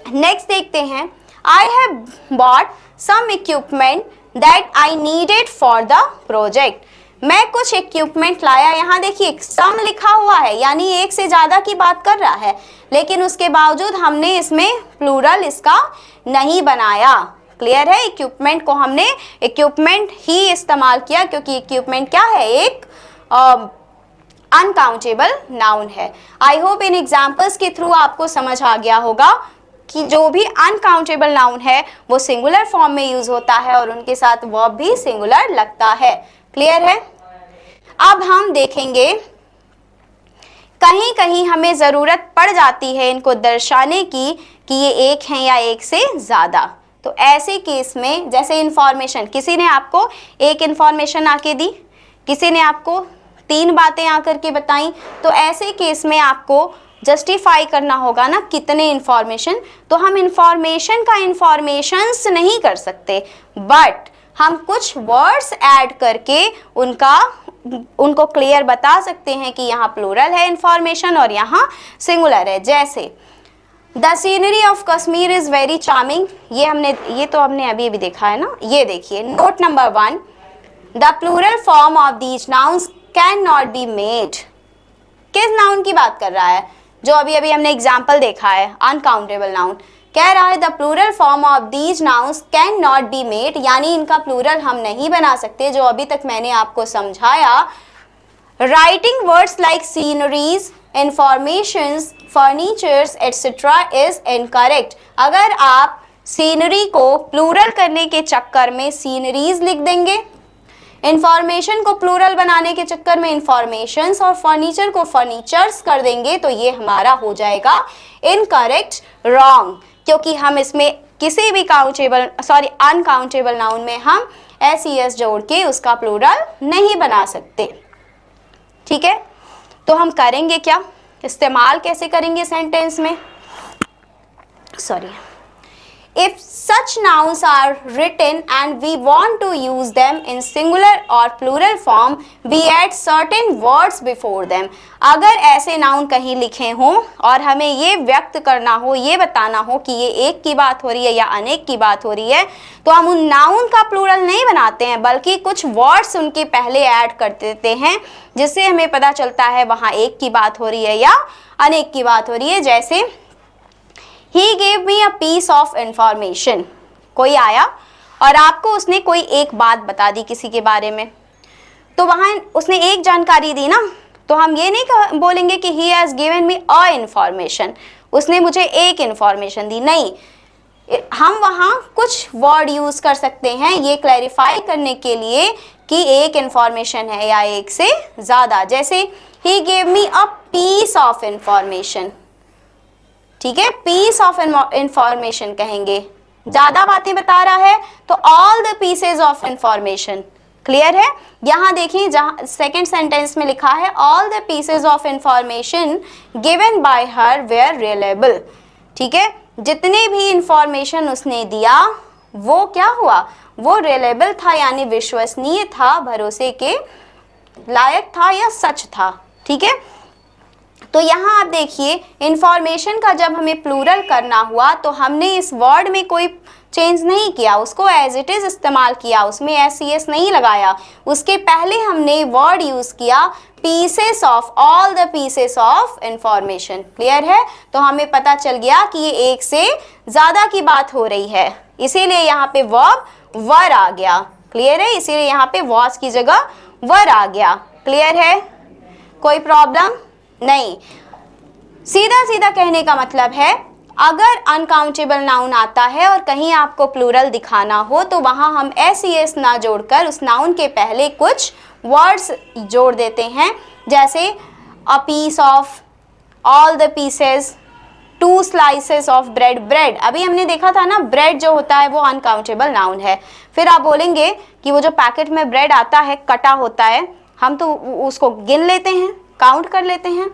नेक्स्ट देखते हैं, I have bought some equipment that I needed for the project. मैं कुछ इक्विपमेंट लाया। यहाँ देखिए सम लिखा हुआ है, यानी एक से ज़्यादा की बात कर रहा है, लेकिन उसके बावजूद हमने इसमें प्लूरल इसका नहीं बनाया, क्लियर है? इक्विपमेंट को हमने इक्विपमेंट ही इस्तेमाल किया क्योंकि इक्विपमेंट क्या है? एक अनकाउंटेबल नाउन है। आई होप इन एग्जाम्पल्स के थ्रू आपको समझ आ गया होगा कि जो भी अनकाउंटेबल नाउन है वो सिंगुलर फॉर्म में यूज होता है और उनके साथ वर्ब भी सिंगुलर लगता है। क्लियर है? अब हम देखेंगे, कहीं कहीं हमें ज़रूरत पड़ जाती है इनको दर्शाने की कि ये एक हैं या एक से ज़्यादा। तो ऐसे केस में जैसे इन्फॉर्मेशन, किसी ने आपको एक इन्फॉर्मेशन आके दी, किसी ने आपको 3 बातें आकर के बताई, तो ऐसे केस में आपको जस्टिफाई करना होगा ना कितने इन्फॉर्मेशन। तो हम इन्फॉर्मेशन का इन्फॉर्मेशंस नहीं कर सकते, बट हम कुछ वर्ड्स ऐड करके उनको क्लियर बता सकते हैं कि यहाँ प्लूरल है इन्फॉर्मेशन और यहाँ सिंगुलर है। जैसे the scenery of Kashmir is very charming, ये तो हमने अभी भी देखा है ना। ये देखिए note number 1, the plural form of these nouns can not be made. किस नाउन की बात कर रहा है? जो अभी अभी हमने एग्जाम्पल देखा है, अनकाउंटेबल नाउन। कह रहा है the plural form of these nouns can not be made, यानी इनका प्लूरल हम नहीं बना सकते, जो अभी तक मैंने आपको समझाया। Writing words like sceneries, informations, furnitures etcetera is incorrect. अगर आप सीनरी को प्लूरल करने के चक्कर में सीनरीज लिख देंगे, इंफॉर्मेशन को प्लूरल बनाने के चक्कर में इंफॉर्मेशंस और फर्नीचर को फर्नीचर्स कर देंगे, तो ये हमारा हो जाएगा इनकरेक्ट, रॉन्ग, क्योंकि हम इसमें किसी भी अनकाउंटेबल नाउन में हम एस जोड़ के उसका प्लूरल नहीं बना सकते। ठीक है, तो हम करेंगे क्या, इस्तेमाल कैसे करेंगे सेंटेंस में? If such nouns are written and we want to use them in singular or plural form, we add certain words before them. अगर ऐसे नाउन कहीं लिखे हों और हमें ये व्यक्त करना हो, ये बताना हो कि ये एक की बात हो रही है या अनेक की बात हो रही है, तो हम उन नाउन का प्लूरल नहीं बनाते हैं, बल्कि कुछ वर्ड्स उनके पहले ऐड कर देते हैं, जिससे हमें पता चलता है वहाँ एक की बात हो रही है या अनेक की बात हो रही है। जैसे He gave me a piece of information. कोई आया और आपको उसने कोई एक बात बता दी किसी के बारे में, तो वहाँ उसने एक जानकारी दी ना, तो हम ये नहीं बोलेंगे कि he has given me a information, उसने मुझे एक इन्फॉर्मेशन दी, नहीं, हम वहाँ कुछ वर्ड यूज कर सकते हैं ये क्लैरिफाई करने के लिए कि एक इन्फॉर्मेशन है या एक से ज़्यादा। जैसे he gave me a piece of information, ठीक है, पीस ऑफ इंफॉर्मेशन कहेंगे, ज्यादा बातें बता रहा है तो all the pieces of information. Clear है? यहाँ देखिए, जहाँ सेकेंड सेंटेंस में लिखा है all the pieces of information given by her were reliable. ठीक है, जितने भी इंफॉर्मेशन उसने दिया वो क्या हुआ, वो रिलायबल था, यानी विश्वसनीय था, भरोसे के लायक था या सच था। ठीक है, तो यहाँ आप देखिए इंफॉर्मेशन का जब हमें प्लूरल करना हुआ तो हमने इस वर्ड में कोई चेंज नहीं किया, उसको एज इट इज इस्तेमाल किया, उसमें एस नहीं लगाया। उसके पहले हमने वर्ड यूज किया pieces of, all the pieces of information. Clear है? तो हमें पता चल गया कि ये एक से ज्यादा की बात हो रही है, इसीलिए यहाँ पे वर्ब वर आ गया। क्लियर है? इसीलिए यहाँ पे वॉज की जगह वर आ गया। क्लियर है? कोई प्रॉब्लम नहीं। सीधा सीधा कहने का मतलब है, अगर अनकाउंटेबल नाउन आता है और कहीं आपको प्लूरल दिखाना हो तो वहां हम एस ना जोड़कर उस नाउन के पहले कुछ वर्ड्स जोड़ देते हैं, जैसे a piece of, all the pieces, 2 slices of bread. Bread अभी हमने देखा था ना, ब्रेड जो होता है वो अनकाउंटेबल नाउन है। फिर आप बोलेंगे कि वो जो पैकेट में ब्रेड आता है कटा होता है, हम तो उसको गिन लेते हैं, काउंट कर लेते हैं।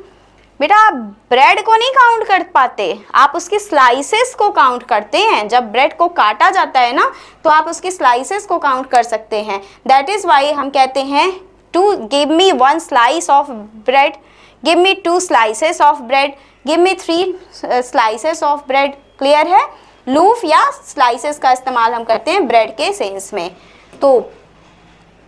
बेटा आप ब्रेड को नहीं काउंट कर पाते, आप उसकी स्लाइसेस को काउंट करते हैं। जब ब्रेड को काटा जाता है ना तो आप उसकी स्लाइसेस को काउंट कर सकते हैं। दैट इज वाई हम कहते हैं to give me 1 slice of bread, give me 2 slices of bread, give me 3 slices of bread. Clear है? लूफ या स्लाइसेस का इस्तेमाल हम करते हैं ब्रेड के सेंस में। तो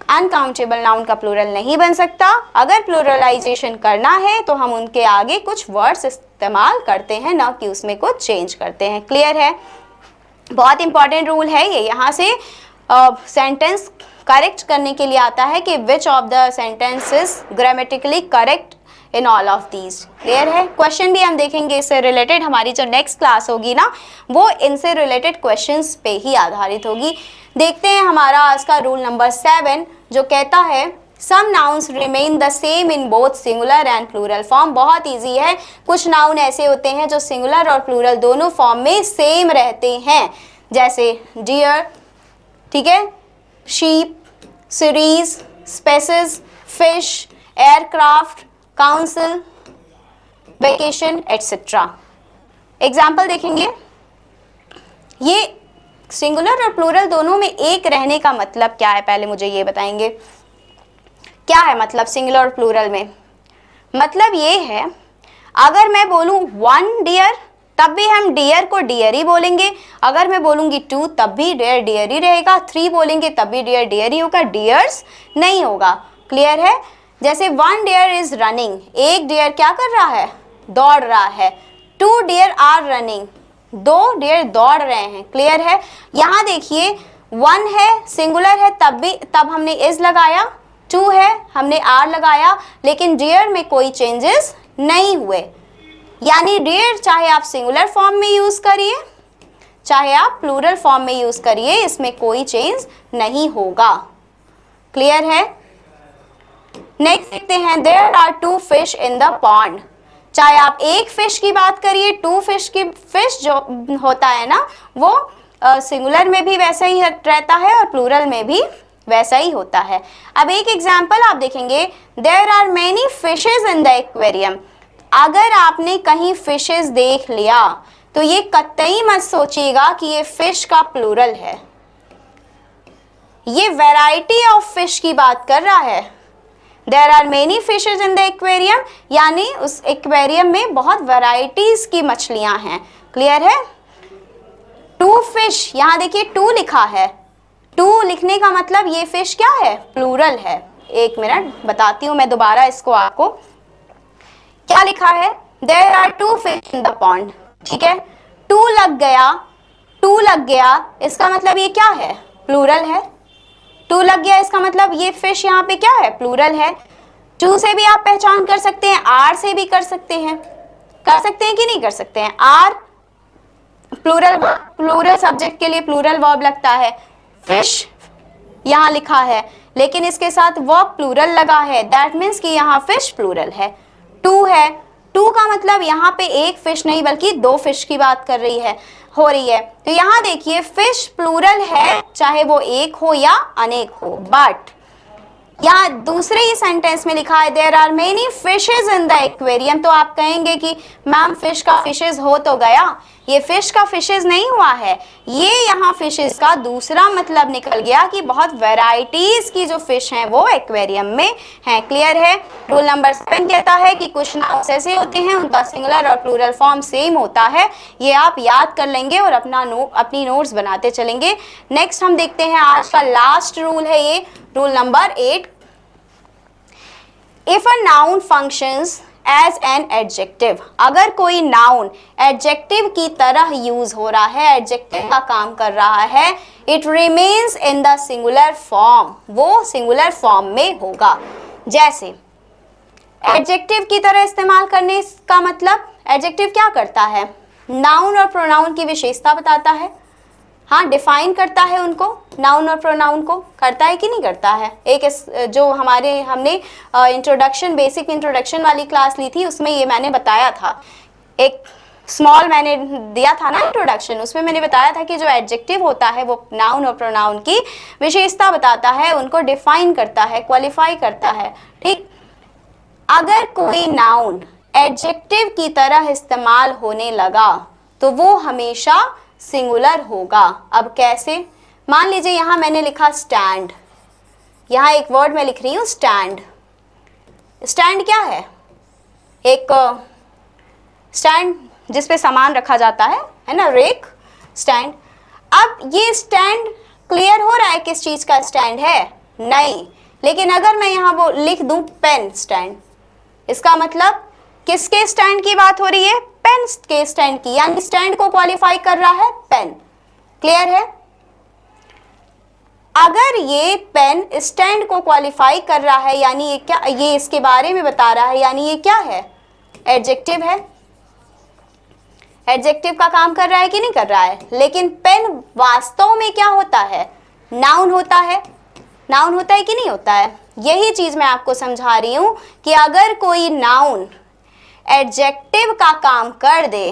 अनकाउंटेबल नाउन का प्लूरल नहीं बन सकता। अगर प्लूरलाइजेशन करना है तो हम उनके आगे कुछ वर्ड्स इस्तेमाल करते हैं, ना कि उसमें कुछ चेंज करते हैं। क्लियर है? बहुत इंपॉर्टेंट रूल है ये, यहाँ से सेंटेंस करेक्ट करने के लिए आता है कि which of the sentence is grammatically correct in all of these. Clear है? क्वेश्चन भी हम देखेंगे इससे रिलेटेड, हमारी जो नेक्स्ट क्लास होगी ना वो इनसे रिलेटेड क्वेश्चंस पे ही आधारित होगी। देखते हैं हमारा आज का रूल नंबर 7 जो कहता है some nouns remain the same in both singular and plural form. बहुत ईजी है, कुछ नाउन ऐसे होते हैं जो सिंगुलर और प्लूरल दोनों फॉर्म में सेम रहते हैं, जैसे डियर, ठीक है, sheep, series, species, fish, aircraft, council, vacation etcetera. Example देखेंगे। ये सिंगुलर और प्लूरल दोनों में एक रहने का मतलब क्या है, पहले मुझे ये बताएंगे क्या है मतलब सिंगुलर और प्लूरल में। मतलब ये है, अगर मैं बोलूं 1 डियर तब भी हम डियर को डियर ही बोलेंगे, अगर मैं बोलूंगी 2 तब भी डियर डियर ही रहेगा, 3 बोलेंगे तब भी डियर डियर ही होगा, डियर्स नहीं होगा। क्लियर है? जैसे 1 डियर इज रनिंग, एक डियर क्या कर रहा है, दौड़ रहा है। 2 डियर आर रनिंग, 2 डियर दौड़ रहे हैं। क्लियर है? यहाँ देखिए 1 है सिंगुलर है तब हमने इज लगाया, 2 है हमने आर लगाया, लेकिन डियर में कोई चेंजेस नहीं हुए। यानी डियर चाहे आप सिंगुलर फॉर्म में यूज करिए चाहे आप प्लूरल फॉर्म में यूज करिए, इसमें कोई चेंज नहीं होगा। क्लियर है? नेक्स्ट देखते हैं, there are 2 fish in the pond. चाहे आप एक फिश की बात करिए, 2 फिश जो होता है ना वो सिंगुलर में भी वैसा ही रहता है और प्लूरल में भी वैसा ही होता है। अब एक एग्जाम्पल आप देखेंगे, there are many fishes in the aquarium. अगर आपने कहीं फिशेज देख लिया तो ये कतई मत सोचिएगा कि ये फिश का प्लूरल है, ये वैरायटी ऑफ फिश की बात कर रहा है। There are many fishes in the aquarium, यानी उस एक्वेरियम में बहुत वैरायटीज की मछलियां हैं। क्लियर है? 2 फिश, यहाँ देखिए 2 लिखा है, 2 लिखने का मतलब ये फिश क्या है, प्लूरल है। एक मिनट बताती हूँ मैं दोबारा इसको आपको, क्या लिखा है, there are 2 fish in the pond. ठीक है, 2 लग गया, इसका मतलब ये क्या है, प्लूरल है। 2 लग गया इसका मतलब ये फिश यहाँ पे क्या है, प्लूरल है। 2 से भी आप पहचान कर सकते हैं, आर से भी कर सकते हैं कि नहीं कर सकते हैं। आर प्लूरल सब्जेक्ट के लिए प्लूरल वर्ब लगता है, फिश यहाँ लिखा है लेकिन इसके साथ वर्ब प्लूरल लगा है, दैट मीन्स कि यहाँ फिश प्लूरल है। 2 है, 2 का मतलब यहाँ पे एक फिश नहीं बल्कि 2 फिश की बात हो रही है। तो यहाँ देखिए फिश प्लूरल है चाहे वो एक हो या अनेक हो, बट यहाँ दूसरे ही सेंटेंस में लिखा है there are many fishes in the aquarium. तो आप कहेंगे कि मैम फिश का फिशेज हो तो गया, ये फिश का फिशेज नहीं हुआ है, ये यहाँ फिशेज का दूसरा मतलब निकल गया कि बहुत वैरायटीज की जो फिश हैं वो एक्वेरियम में हैं। क्लियर है? रूल नंबर 7 कहता है कि कुछ नाउन्स ऐसे होते हैं उनका सिंगुलर और प्लूरल फॉर्म सेम होता है, ये आप याद कर लेंगे और अपनी नोट्स बनाते चलेंगे। नेक्स्ट हम देखते हैं आज का लास्ट रूल है ये rule number 8। If a noun functions as an adjective, अगर कोई नाउन एडजेक्टिव की तरह यूज हो रहा है, एडजेक्टिव का काम कर रहा है, it remains in the singular form, वो सिंगुलर फॉर्म में होगा। जैसे एडजेक्टिव की तरह इस्तेमाल करने का मतलब, एडजेक्टिव क्या करता है, नाउन और प्रोनाउन की विशेषता बताता है, हाँ डिफाइन करता है उनको, नाउन और प्रोनाउन को करता है कि नहीं करता है। एक जो हमने इंट्रोडक्शन बेसिक इंट्रोडक्शन वाली क्लास ली थी उसमें ये मैंने बताया था, एक स्मॉल मैंने दिया था ना इंट्रोडक्शन, उसमें मैंने बताया था कि जो एडजेक्टिव होता है वो नाउन और प्रोनाउन की विशेषता बताता है, उनको डिफाइन करता है, क्वालिफाई करता है। ठीक, अगर कोई नाउन एडजेक्टिव की तरह इस्तेमाल होने लगा तो वो हमेशा सिंगुलर होगा। अब कैसे? मान लीजिए यहाँ मैंने लिखा स्टैंड, यहाँ एक वर्ड मैं लिख रही हूँ स्टैंड। स्टैंड क्या है? एक स्टैंड जिस पे सामान रखा जाता है ना, रेक, स्टैंड। अब ये स्टैंड क्लियर हो रहा है किस चीज का स्टैंड है? नहीं, लेकिन अगर मैं यहाँ वो लिख दूं पेन स्टैंड, इसका मतलब किसके स्टैंड की बात हो रही है? पेन के स्टैंड की, यानी स्टैंड को क्वालिफाई कर रहा है पेन। क्लियर है? अगर ये पेन स्टैंड को क्वालिफाई कर रहा है, यानी ये क्या, ये इसके बारे में बता रहा है, यानी ये क्या है? एडजेक्टिव है। एडजेक्टिव का काम कर रहा है कि नहीं कर रहा है? लेकिन पेन वास्तव में क्या होता है? नाउन होता है। नाउन होता है कि नहीं होता है? यही चीज मैं आपको समझा रही हूं कि अगर कोई नाउन एडजेक्टिव का काम कर दे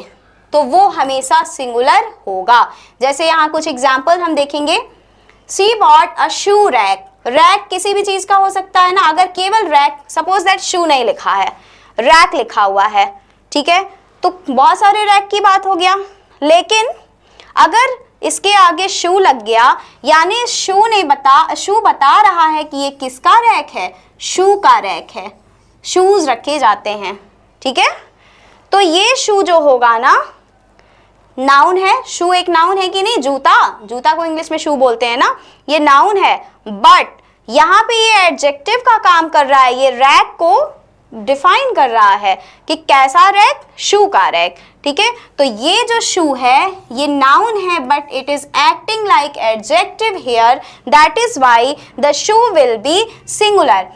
तो वो हमेशा सिंगुलर होगा। जैसे यहाँ कुछ एग्जाम्पल हम देखेंगे। She bought a shoe rack. Rack किसी भी चीज का हो सकता है ना। अगर केवल रैक, सपोज दैट शू नहीं लिखा है, रैक लिखा हुआ है, ठीक है, तो बहुत सारे रैक की बात हो गया। लेकिन अगर इसके आगे शू लग गया, यानी शू बता रहा है कि ये किसका रैक है? शू का रैक है। शूज रखे जाते हैं, ठीक है। तो ये शू जो होगा ना, नाउन है। शू एक नाउन है कि नहीं? जूता को इंग्लिश में शू बोलते हैं ना, ये नाउन है। बट यहाँ पे ये एडजेक्टिव का काम कर रहा है, ये रैक को डिफाइन कर रहा है कि कैसा रैक? शू का रैक, ठीक है। तो ये जो शू है ये नाउन है, but it is acting like adjective here, that is why the shoe will be singular.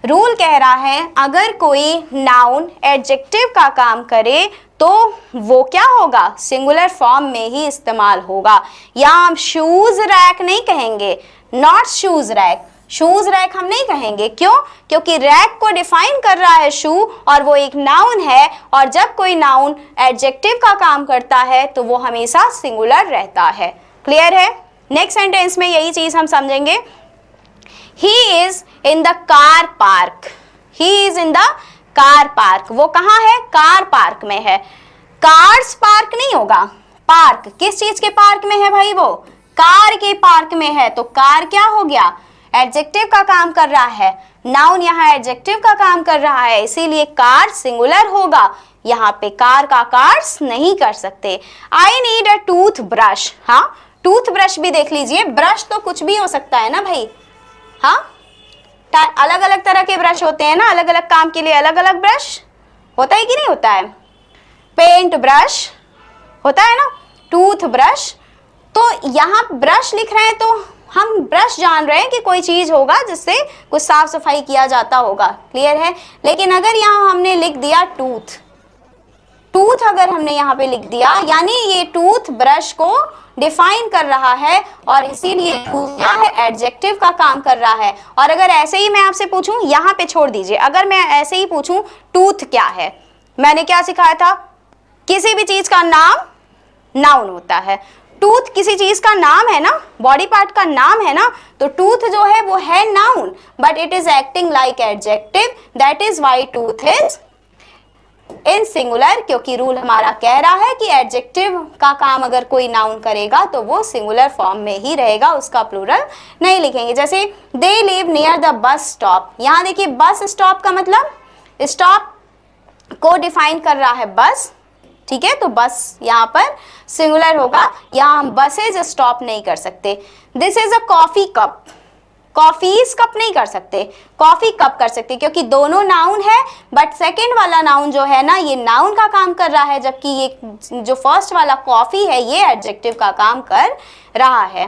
Rule कह रहा है अगर कोई नाउन एडजेक्टिव का काम करे तो वो क्या होगा? सिंगुलर फॉर्म में ही इस्तेमाल होगा। यहाँ हम शूज रैक नहीं कहेंगे, not shoes rack. Shoes rack हम नहीं कहेंगे, क्यों? क्योंकि रैक को डिफाइन कर रहा है शू, और वो एक नाउन है, और जब कोई नाउन एडजेक्टिव का काम करता है तो वो हमेशा सिंगुलर रहता है। क्लियर है? नेक्स्ट सेंटेंस में यही चीज हम समझेंगे। He is in the car park. He is in the car park. वो कहाँ है? कार पार्क में है। कार्स पार्क नहीं होगा, पार्क किस चीज के पार्क में है भाई? वो कार के पार्क में है। तो कार क्या हो गया? एडजेक्टिव का काम कर रहा है। नाउन यहाँ एडजेक्टिव का काम कर रहा है, इसीलिए कार सिंगुलर होगा। यहाँ पे कार का कार्स नहीं कर सकते। I need a tooth brush. हाँ, टूथ ब्रश भी देख लीजिए, ब्रश तो कुछ भी हो सकता है ना भाई। हाँ, अलग अलग तरह के ब्रश होते हैं ना, अलग अलग काम के लिए अलग अलग ब्रश होता है कि नहीं होता है? पेंट ब्रश होता है ना, टूथ ब्रश। तो यहाँ ब्रश लिख रहे हैं तो हम ब्रश जान रहे हैं कि कोई चीज होगा जिससे कुछ साफ सफाई किया जाता होगा। क्लियर है? लेकिन अगर यहाँ हमने लिख दिया टूथ, अगर हमने यहाँ पे लिख दिया, यानी ये टूथ ब्रश को डिफाइन कर रहा है, और इसीलिए टूथ क्या है? एडजेक्टिव का काम कर रहा है। और अगर ऐसे ही मैं आपसे पूछूं, यहाँ पे छोड़ दीजिए, अगर मैं ऐसे ही पूछूं टूथ क्या है, मैंने क्या सिखाया था? किसी भी चीज का नाम नाउन होता है। टूथ किसी चीज का नाम है ना, बॉडी पार्ट का नाम है ना, तो टूथ जो है वो है noun, but it is acting like adjective, that is why tooth is in singular. क्योंकि रूल हमारा कह रहा है कि एडजेक्टिव का काम अगर कोई नाउन करेगा तो वो सिंगुलर फॉर्म में ही रहेगा, उसका प्लूरल नहीं लिखेंगे। जैसे they live near the bus stop. यहाँ देखिए, बस स्टॉप का मतलब स्टॉप को डिफाइन कर रहा है बस, ठीक है। तो बस यहाँ पर सिंगुलर होगा, यहाँ हम बसेज स्टॉप नहीं कर सकते। This is a coffee cup. Coffees cup नहीं कर सकते, कॉफी कप कर सकते, क्योंकि दोनों नाउन है, बट सेकंड वाला नाउन जो है ना, ये नाउन का काम कर रहा है, जबकि ये जो फर्स्ट वाला कॉफी है ये एडजेक्टिव का काम कर रहा है।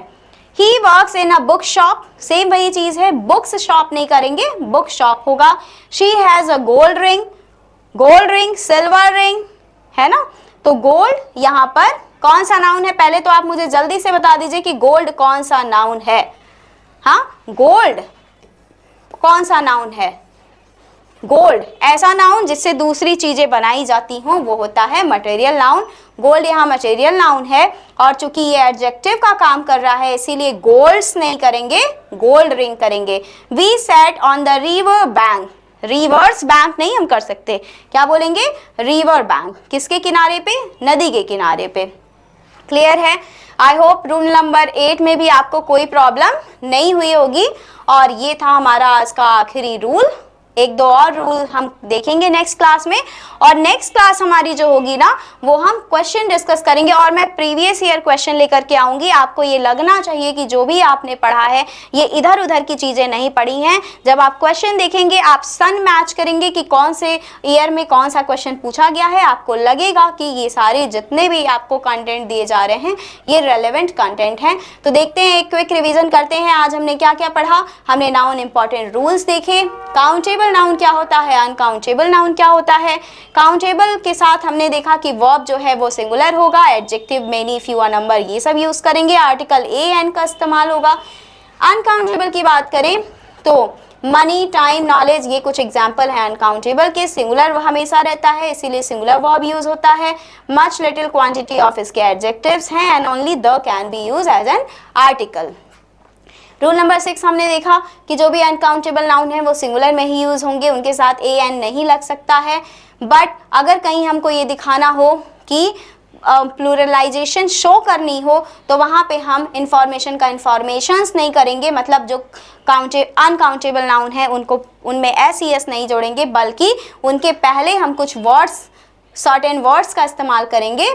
He works in a book shop, same वही चीज है, बुक्स शॉप नहीं करेंगे, बुक शॉप होगा। She has a gold ring, silver ring है ना। तो गोल्ड यहाँ पर कौन सा नाउन है? पहले तो आप मुझे जल्दी से बता दीजिए कि गोल्ड कौन सा नाउन है। हाँ, गोल्ड कौन सा नाउन है? गोल्ड ऐसा नाउन जिससे दूसरी चीजें बनाई जाती हों, वो होता है मटेरियल नाउन। गोल्ड यहाँ मटेरियल नाउन है, और चूंकि ये एडजेक्टिव का काम कर रहा है इसीलिए गोल्ड्स नहीं करेंगे, गोल्ड रिंग करेंगे। We sat on the river bank. Rivers bank नहीं हम कर सकते, क्या बोलेंगे? River bank. किसके किनारे पे? नदी के किनारे पे। क्लियर है? आई होप रूल नंबर 8 में भी आपको कोई प्रॉब्लम नहीं हुई होगी। और ये था हमारा आज का आखिरी रूल एक दो और रूल हम देखेंगे नेक्स्ट क्लास में, और नेक्स्ट क्लास हमारी जो होगी ना वो हम क्वेश्चन डिस्कस करेंगे, और मैं प्रीवियस ईयर क्वेश्चन लेकर के आऊंगी। आपको ये लगना चाहिए कि जो भी आपने पढ़ा है ये इधर उधर की चीजें नहीं पढ़ी हैं। जब आप क्वेश्चन देखेंगे आप सन मैच करेंगे कि कौन से ईयर में कौन सा क्वेश्चन पूछा गया है, आपको लगेगा कि ये सारे जितने भी आपको कंटेंट दिए जा रहे हैं ये रेलेवेंट कंटेंट हैं। तो देखते हैं, एक क्विक रिवीजन करते हैं। आज हमने क्या क्या पढ़ा? हमने नाउन इंपॉर्टेंट रूल्स देखे, काउंटेबल नाउन क्या होता है, अनकाउंटेबल नाउन क्या होता है। काउंटेबल के साथ हमने देखा कि वर्ब जो है वो सिंगुलर होगा, एडजेक्टिव मेनी फ्यू नंबर ये सब यूज करेंगे, आर्टिकल ए एन का इस्तेमाल होगा। अनकाउंटेबल की बात करें तो मनी, टाइम, नॉलेज ये कुछ एग्जाम्पल है अनकाउंटेबल के। सिंगुलर हमेशा रहता है इसीलिए सिंगुलर वर्ब यूज होता है। मच, लिटिल, क्वांटिटी ऑफ इसके एडजेक्टिव्स हैं, and only the can be use as an article. Rule number 6 हमने देखा कि जो भी अनकाउंटेबल नाउन है वो सिंगुलर में ही यूज होंगे, उनके साथ ए एन नहीं लग सकता है। बट अगर कहीं हमको ये दिखाना हो कि प्लूरलाइजेशन शो करनी हो तो वहाँ पे हम इंफॉर्मेशन का इंफॉर्मेशंस नहीं करेंगे, मतलब जो अनकाउंटेबल नाउन है उनको उनमें एस ई एस नहीं जोड़ेंगे, बल्कि उनके पहले हम कुछ वर्ड्स, सर्टेन वर्ड्स का इस्तेमाल करेंगे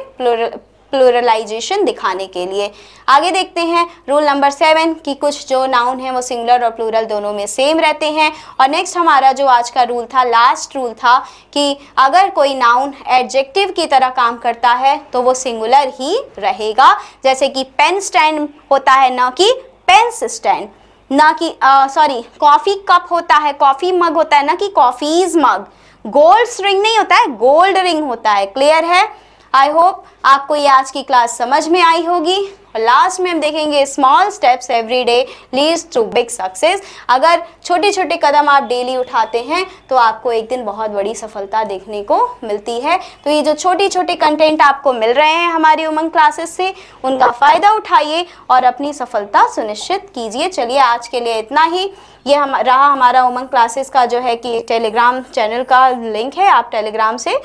प्लूरलाइजेशन दिखाने के लिए। आगे देखते हैं रूल नंबर 7 कि कुछ जो नाउन है वो सिंगुलर और प्लूरल दोनों में सेम रहते हैं। और नेक्स्ट हमारा जो आज का रूल था, लास्ट रूल था कि अगर कोई नाउन एडजेक्टिव की तरह काम करता है तो वो सिंगुलर ही रहेगा। जैसे कि पेन स्टैंड होता है ना कि पेन्स स्टैंड, ना कि कॉफ़ी कप होता है, कॉफ़ी मग होता है ना कि कॉफ़ीज मग। गोल्ड रिंग नहीं होता है, गोल्ड रिंग होता है। क्लियर है? आई होप आपको ये आज की क्लास समझ में आई होगी। और लास्ट में हम देखेंगे small steps every day leads to big success. अगर छोटे छोटे कदम आप डेली उठाते हैं तो आपको एक दिन बहुत बड़ी सफलता देखने को मिलती है। तो ये जो छोटी छोटी कंटेंट आपको मिल रहे हैं हमारी उमंग क्लासेस से, उनका फ़ायदा उठाइए और अपनी सफलता सुनिश्चित कीजिए। चलिए आज के लिए इतना ही। ये रहा हमारा उमंग क्लासेस का जो है कि टेलीग्राम चैनल का लिंक है, आप टेलीग्राम से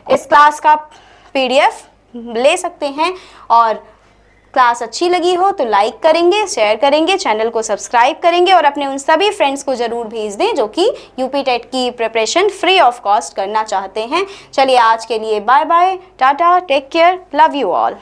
इस क्लास का PDF ले सकते हैं। और क्लास अच्छी लगी हो तो लाइक करेंगे, शेयर करेंगे, चैनल को सब्सक्राइब करेंगे और अपने उन सभी फ्रेंड्स को ज़रूर भेज दें जो कि यूपी टेट की प्रिपरेशन फ्री ऑफ कॉस्ट करना चाहते हैं। चलिए आज के लिए bye bye, tata, take care, love you all.